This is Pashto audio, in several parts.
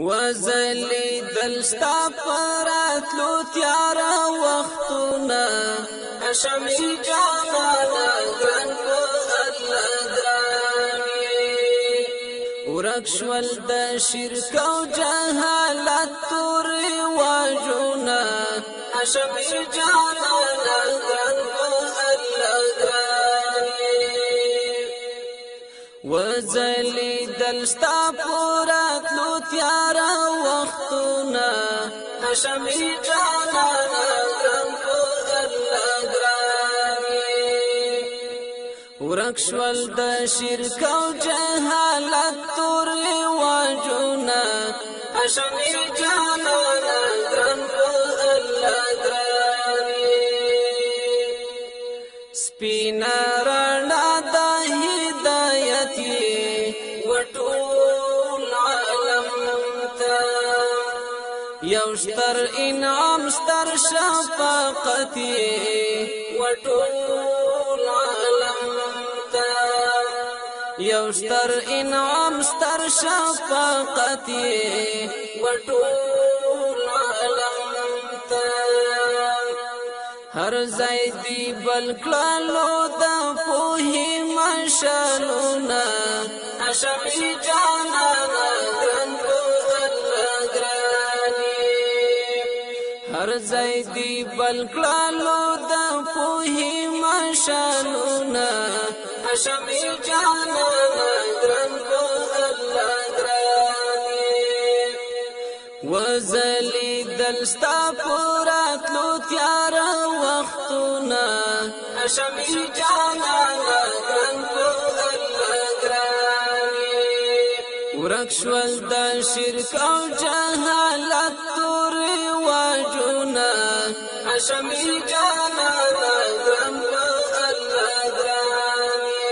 وزلی دلستا پراتلو تیارا وختونا اشمی جانانا گرن پا اللہ گرانی ورکشول دا شرک و جہالت توری واجونا اشمی جانانا گرن پا اللہ گرانی وزلی دلستا پراتلو تیارا وختونا اشمی جانانا گرن پا اللہ گرانی ورکشول دا شرک و جہالت توری واجونا اشمی جانانا گرن پا اللہ گرانی سپینا رنا دا ہدایتی وطول عالم تا یوشتر انعام ستر شفاقتی وطول عالم تا یوشتر انعام ستر شفاقتی وطول عالم تا هر زیدی بلکلالو دا پوہی مشالونا اشمی جانانا گرن پا اللہ گرانی ہر زیدی بلکلالو دا پوہی مشالونا اشمی جانانا گرن پا اللہ گرانی وزلی دلستا پراتلو تیارا وختونا اشمی جانانا گرن پا اللہ گرانی ورکشول دا شرک و جہالت توری واجونا اشمی جانانا گرن پا اللہ گرانی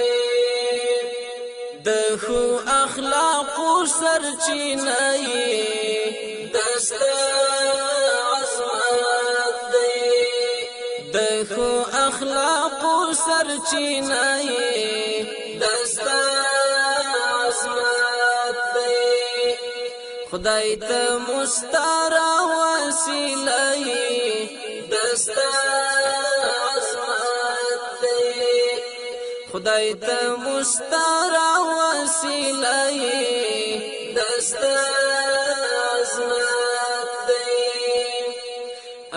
دخو اخلاق سرچینائی دستا عصمت دی دخو اخلاق سرچینائی دستا عصمت دی خدای تا مستارا وسیلائی دستا عصمت دی خدای تا مستارا وسیلائی دستا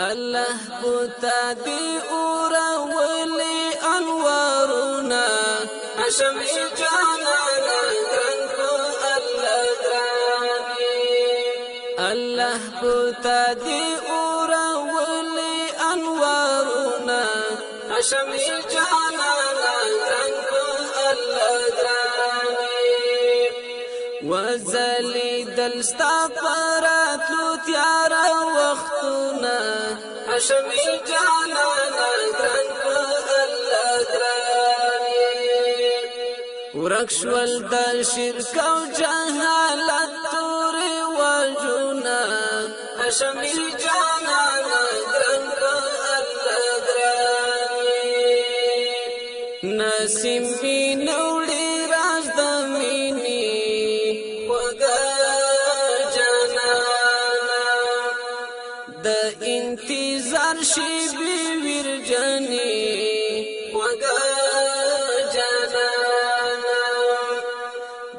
اللہ بوتا دی اورا ولی انوارنا اشمی جانانا گرن پا اللہ گرانی اللہ بوتا دی اورا ولی انوارنا اشمی جانانا گرن پا اللہ گرانی وزلی دلستا پراتلو تیارا وختونا اشمی جانانا گرن پا اللہ گرانی ورکشول دا شرک و جہالت توری واجونا اشمی جانانا گرن پا اللہ گرانی نسیم می نوڑی راز دمینی انتظار شی بی ورجنی وگا جانانا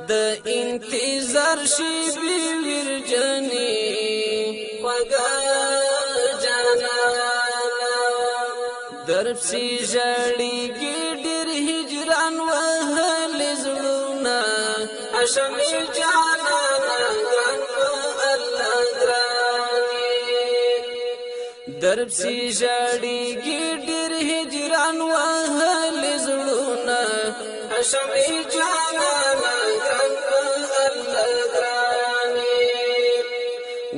د انتظار شی بی ورجنی وگا جانانا درب سی جڑی گی ډیر هجران وهل زړونا اشمی جانانا گرن پا اللہ گرانی درب سی جاڑی گی ډیر هجران وهل زړونا اشمی جانانا گرن پا اللہ گرانی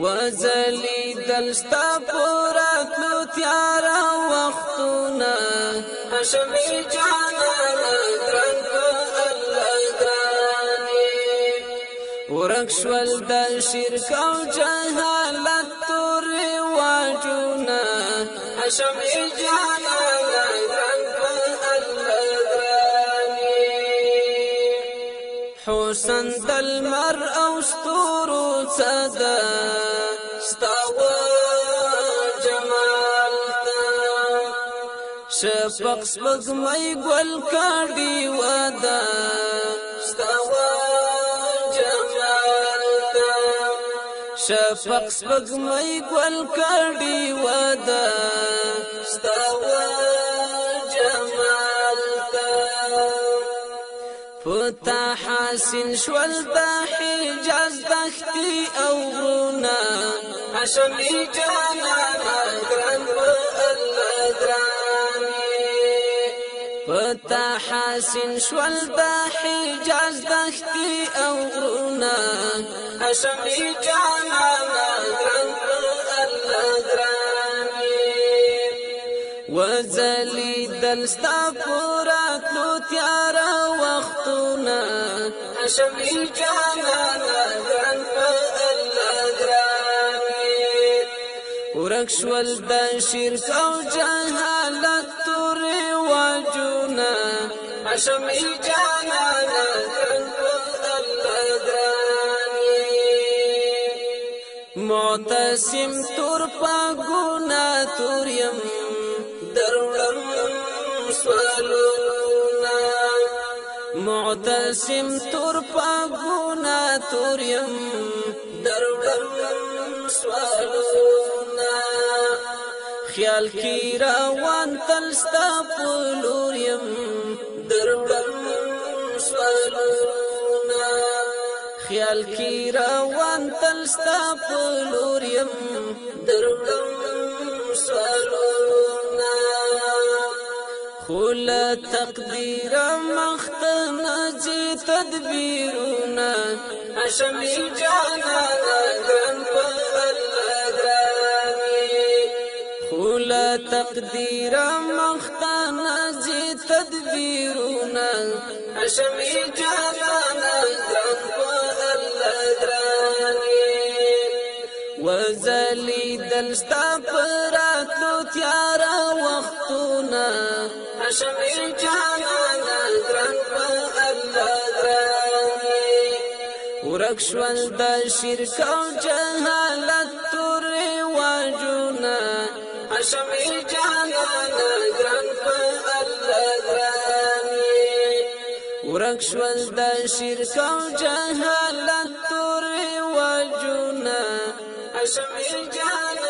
وزلی دلستا پراتلو تیارا وختونا اشمی جانانا گرن پا اللہ گرانی ورکشول دا شرک و جہالت توری واجونا اشمی جانانا گرن پا اللہ گرانی حسن دلمر او ستورو صدا ستاو جمال تا شفق سپگمئی گل کاڑی ودا ستاو جمال تا شفق سپگمئی گل کاڑی ودا ستاو جمال تا پتا حسین شول دا حجاز دختی او غرونا حشمی جانانا گران و اللہ گرانی پتا حسین شول دا حجاز دختی او غرونا حشمی جانانا گران و اللہ گرانی وزلی دلستا پورات لو تیارا وختونا حشمی جانانا گران پا اللہ گرانی ورکشول دا شرک او جہالت توری واجونا حشمی جانانا گران پا اللہ گرانی معتصم تور پا گونا توریم درولم سوالونا معتصم تور پاگونا توریم درولم سوالونا خیال کی روان تلستا پلوریم درولم سوالونا خیال کی روان تلستا پلوریم درولم سوالونا خولا تقدیر مختنا جی تدبیرونا حشمی جانانا گران پا اللہ گرانی خولا تقدیر مختنا جی تدبیرونا حشمی جانانا گران پا اللہ گرانی وزلی دلستا پراتلو تیارا وختونا حشمی جانانا گران پا اللہ گرانی ورکشول دا شرک او جہالت توری واجونا حشمی جانانا گران پا اللہ گرانی ورکشول دا شرک او جہالت توری واجونا حشمی جانانا